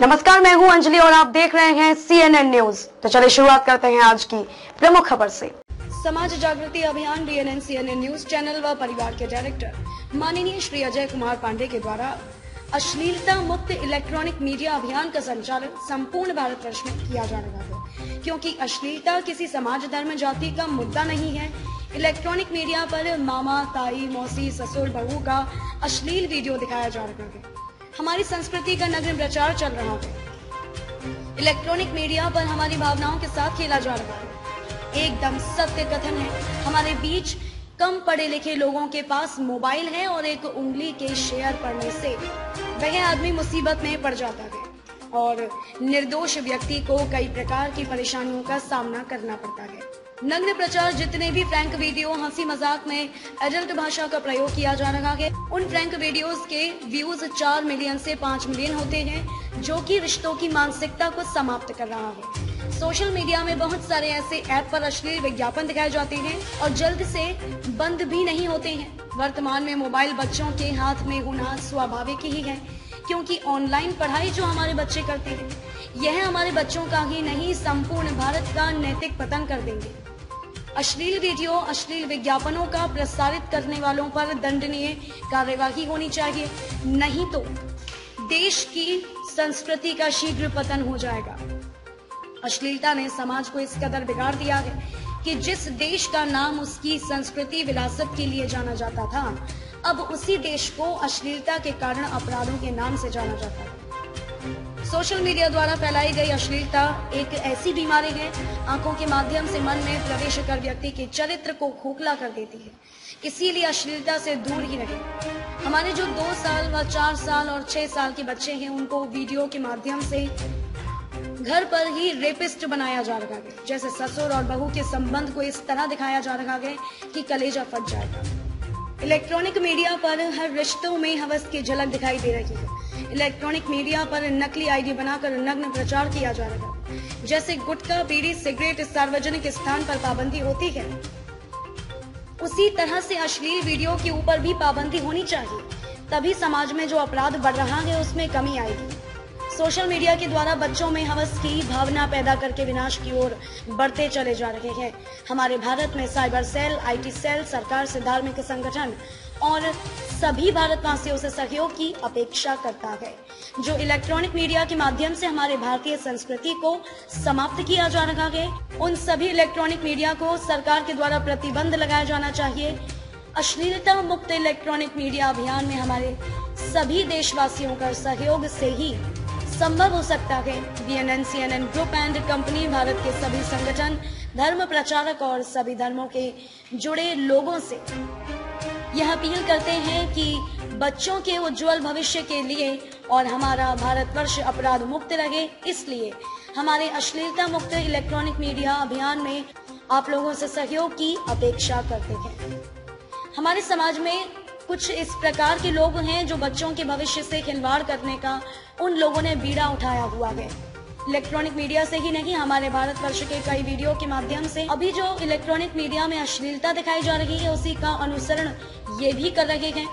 नमस्कार, मैं हूं अंजलि और आप देख रहे हैं CNN न्यूज। तो चलिए शुरुआत करते हैं आज की प्रमुख खबर से। समाज जागृति अभियान BNN CNN न्यूज चैनल व परिवार के डायरेक्टर माननीय श्री अजय कुमार पांडे के द्वारा अश्लीलता मुक्त इलेक्ट्रॉनिक मीडिया अभियान का संचालन संपूर्ण भारतवर्ष में किया जा रहा है, क्योंकि अश्लीलता किसी समाज, धर्म, जाति का मुद्दा नहीं है। इलेक्ट्रॉनिक मीडिया पर मामा, ताई, मौसी, ससुर, बहू का अश्लील वीडियो दिखाया जा रहा है। हमारी संस्कृति का नग्न प्रचार चल रहा है। इलेक्ट्रॉनिक मीडिया पर हमारी भावनाओं के साथ खेला जा रहा है। एकदम सत्य कथन है, हमारे बीच कम पढ़े लिखे लोगों के पास मोबाइल है और एक उंगली के शेयर पड़ने से वह आदमी मुसीबत में पड़ जाता है और निर्दोष व्यक्ति को कई प्रकार की परेशानियों का सामना करना पड़ता है। नग्न प्रचार, जितने भी प्रैंक वीडियो, हंसी मजाक में एडल्ट भाषा का प्रयोग किया जा रहा है, उन प्रैंक वीडियोस के व्यूज 4 मिलियन से 5 मिलियन होते हैं, जो कि रिश्तों की मानसिकता को समाप्त कर रहा है। सोशल मीडिया में बहुत सारे ऐसे ऐप पर अश्लील विज्ञापन दिखाए जाते हैं और जल्द से बंद भी नहीं होते हैं। वर्तमान में मोबाइल बच्चों के हाथ में होना स्वाभाविक ही है, क्योंकि ऑनलाइन पढ़ाई जो हमारे बच्चे करते हैं, यह हमारे बच्चों का ही नहीं, संपूर्ण भारत का नैतिक पतन कर देंगे। अश्लील वीडियो, अश्लील विज्ञापनों का प्रसारित करने वालों पर दंडनीय कार्यवाही होनी चाहिए, नहीं तो देश की संस्कृति का शीघ्र पतन हो जाएगा। अश्लीलता ने समाज को इस कदर बिगाड़ दिया है कि जिस देश का नाम उसकी संस्कृति विरासत के लिए जाना जाता था, अब उसी देश को अश्लीलता के कारण अपराधों के नाम से जाना जाता है। सोशल मीडिया द्वारा फैलाई गई अश्लीलता एक ऐसी बीमारी है, आंखों के माध्यम से मन में प्रवेश कर व्यक्ति के चरित्र को खोखला कर देती है। इसीलिए अश्लीलता से दूर ही रहें। हमारे जो 2 साल व 4 साल और 6 साल के बच्चे हैं, उनको वीडियो के माध्यम से घर पर ही रेपिस्ट बनाया जा रहा है। जैसे ससुर और बहू के संबंध को इस तरह दिखाया जा रहा है कि कलेजा फट जाएगा। इलेक्ट्रॉनिक मीडिया पर हर रिश्तों में हवस की झलक दिखाई दे रही है। इलेक्ट्रॉनिक मीडिया पर नकली आईडी बनाकर नग्न प्रचार किया जा रहा है। जैसे गुटखा, बीड़ी, सिगरेट सार्वजनिक स्थान पर पाबंदी होती है, उसी तरह से अश्लील वीडियो के ऊपर भी पाबंदी होनी चाहिए, तभी समाज में जो अपराध बढ़ रहा है उसमें कमी आएगी। सोशल मीडिया के द्वारा बच्चों में हवस की भावना पैदा करके विनाश की ओर बढ़ते चले जा रहे हैं। हमारे भारत में साइबर सेल, IT सेल, सरकार से धार्मिक संगठन और सभी भारतवासियों से सहयोग की अपेक्षा करता है। जो इलेक्ट्रॉनिक मीडिया के माध्यम से हमारे भारतीय संस्कृति को समाप्त किया जा रहा है, उन सभी इलेक्ट्रॉनिक मीडिया को सरकार के द्वारा प्रतिबंध लगाया जाना चाहिए। अश्लीलता मुक्त इलेक्ट्रॉनिक मीडिया अभियान में हमारे सभी देशवासियों का सहयोग से ही संभव हो सकता है। BNN CNN group and company Bharat के सभी संगठन, धर्म प्रचारक और सभी धर्मों के जुड़े लोगों से यह अपील करते हैं कि बच्चों के उज्जवल भविष्य के लिए और हमारा भारतवर्ष अपराध मुक्त रहे, इसलिए हमारे अश्लीलता मुक्त इलेक्ट्रॉनिक मीडिया अभियान में आप लोगों से सहयोग की अपेक्षा करते हैं। हमारे समाज में कुछ इस प्रकार के लोग हैं जो बच्चों के भविष्य से खिलवाड़ करने का उन लोगों ने बीड़ा उठाया हुआ है। इलेक्ट्रॉनिक मीडिया से ही नहीं, हमारे भारतवर्ष के कई वीडियो के माध्यम से अभी जो इलेक्ट्रॉनिक मीडिया में अश्लीलता दिखाई जा रही है, उसी का अनुसरण ये भी कर रहे हैं।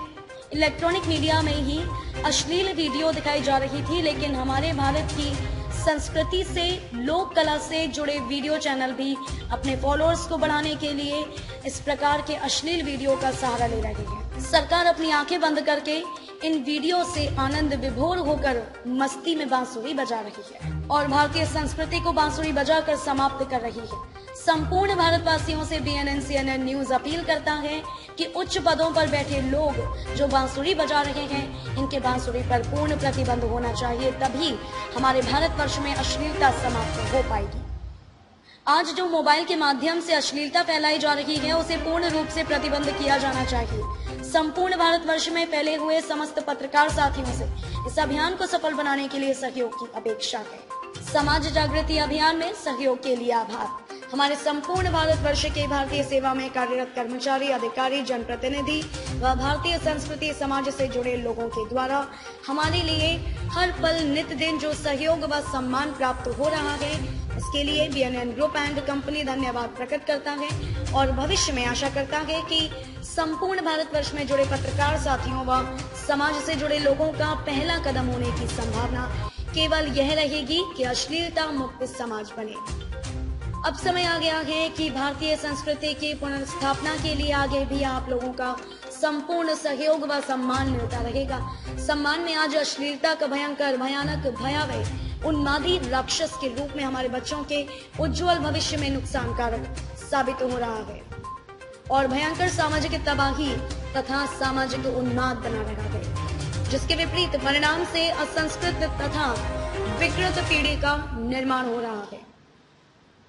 इलेक्ट्रॉनिक मीडिया में ही अश्लील वीडियो दिखाई जा रही थी, लेकिन हमारे भारत की संस्कृति से, लोक कला से जुड़े वीडियो चैनल भी अपने फॉलोअर्स को बढ़ाने के लिए इस प्रकार के अश्लील वीडियो का सहारा ले रहे हैं। सरकार अपनी आंखें बंद करके इन वीडियो से आनंद विभोर होकर मस्ती में बांसुरी बजा रही है और भारतीय संस्कृति को बांसुरी बजाकर समाप्त कर रही है। संपूर्ण भारतवासियों से BNN CNN न्यूज अपील करता है कि उच्च पदों पर बैठे लोग जो बांसुरी बजा रहे हैं, इनके बांसुरी पर पूर्ण प्रतिबंध होना चाहिए, तभी हमारे भारतवर्ष में अश्लीलता समाप्त हो पाएगी। आज जो मोबाइल के माध्यम से अश्लीलता फैलाई जा रही है, उसे पूर्ण रूप से प्रतिबंध किया जाना चाहिए। संपूर्ण भारतवर्ष में फैले हुए समस्त पत्रकार साथियों से इस अभियान को सफल बनाने के लिए सहयोग की अपेक्षा है। समाज जागृति अभियान में सहयोग के लिए आभार। हमारे संपूर्ण भारतवर्ष के भारतीय सेवा में कार्यरत कर्मचारी, अधिकारी, जनप्रतिनिधि व भारतीय संस्कृति समाज से जुड़े लोगों के द्वारा हमारे लिए हर पल नित दिन जो सहयोग व सम्मान प्राप्त हो रहा है, इसके लिए BNN ग्रुप एंड कंपनी धन्यवाद प्रकट करता है और भविष्य में आशा करता है कि संपूर्ण भारतवर्ष में जुड़े पत्रकार साथियों व समाज से जुड़े लोगों का पहला कदम होने की संभावना केवल यह रहेगी कि अश्लीलता मुक्त समाज बने। अब समय आ गया है कि भारतीय संस्कृति की पुनर्स्थापना के लिए आगे भी आप लोगों का संपूर्ण सहयोग व सम्मान मिलता रहेगा। सम्मान में आज अश्लीलता का भयंकर, भयानक, भयावह, उन्मादी राक्षस के रूप में हमारे बच्चों के उज्जवल भविष्य में नुकसानकारक साबित हो रहा है और भयंकर सामाजिक तबाही तथा सामाजिक उन्माद बना रहा है, जिसके विपरीत परिणाम से असंस्कृत तथा विकृत पीढ़ी का निर्माण हो रहा है।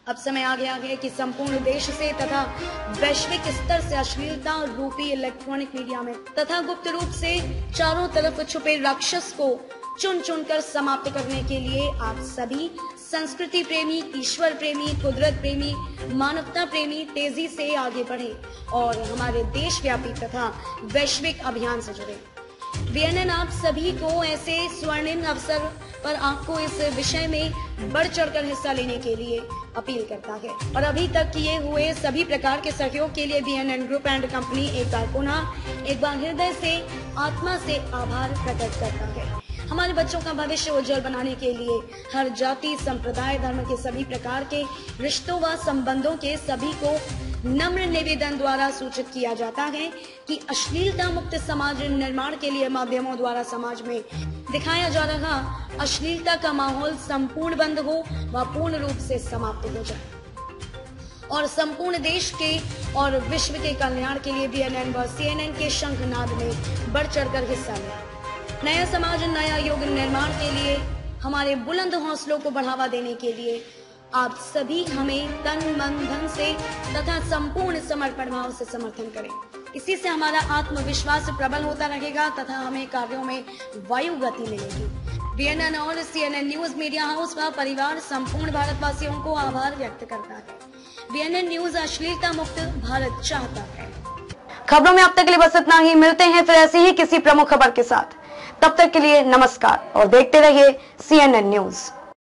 अब समय आ गया है कि संपूर्ण देश से तथा वैश्विक स्तर से अश्लीलता रूपी इलेक्ट्रॉनिक मीडिया में तथा गुप्त रूप से चारों तरफ छुपे राक्षस को चुन चुनकर समाप्त करने के लिए आप सभी संस्कृति प्रेमी, ईश्वर प्रेमी, कुदरत प्रेमी, मानवता प्रेमी तेजी से आगे बढ़े और हमारे देशव्यापी तथा वैश्विक अभियान से जुड़े। VNN आप सभी को ऐसे स्वर्णिम अवसर पर आपको इस विषय में बढ़ चढ़कर हिस्सा लेने के लिए अपील करता है और अभी तक किए हुए सभी प्रकार के सहयोग के लिए VNN ग्रुप एंड कंपनी एक बार हृदय से, आत्मा से आभार प्रकट करता है। हमारे बच्चों का भविष्य उज्जवल बनाने के लिए हर जाति, संप्रदाय, धर्म के सभी प्रकार के रिश्तों व संबंधों के सभी को नम्र निवेदन द्वारा सूचित किया जाता है कि अश्लीलता मुक्त समाज निर्माण के लिए माध्यमों द्वारा समाज में दिखाया जा रहा अश्लीलता का माहौल संपूर्ण बंद हो व पूर्ण रूप से समाप्त हो जाए और संपूर्ण देश के और विश्व के कल्याण के लिए VNN व CNN के शंखनाद में बढ़ चढ़कर हिस्सा लें। नया समाज, नया युग निर्माण के लिए हमारे बुलंद हौसलों को बढ़ावा देने के लिए आप सभी हमें तन, मन, धन से तथा संपूर्ण समर्पण भाव से समर्थन करें। इसी से हमारा आत्मविश्वास प्रबल होता रहेगा तथा हमें कार्यों में वायु गति मिलेगी। VNN और CNN न्यूज मीडिया हाउस का परिवार संपूर्ण भारतवासियों को आभार व्यक्त करता है। VNN न्यूज अश्लीलता मुक्त भारत चाहता है। खबरों में अब तक के लिए बस इतना ही। मिलते हैं फिर ऐसी ही किसी प्रमुख खबर के साथ। तब तक के लिए नमस्कार और देखते रहिए CNN न्यूज।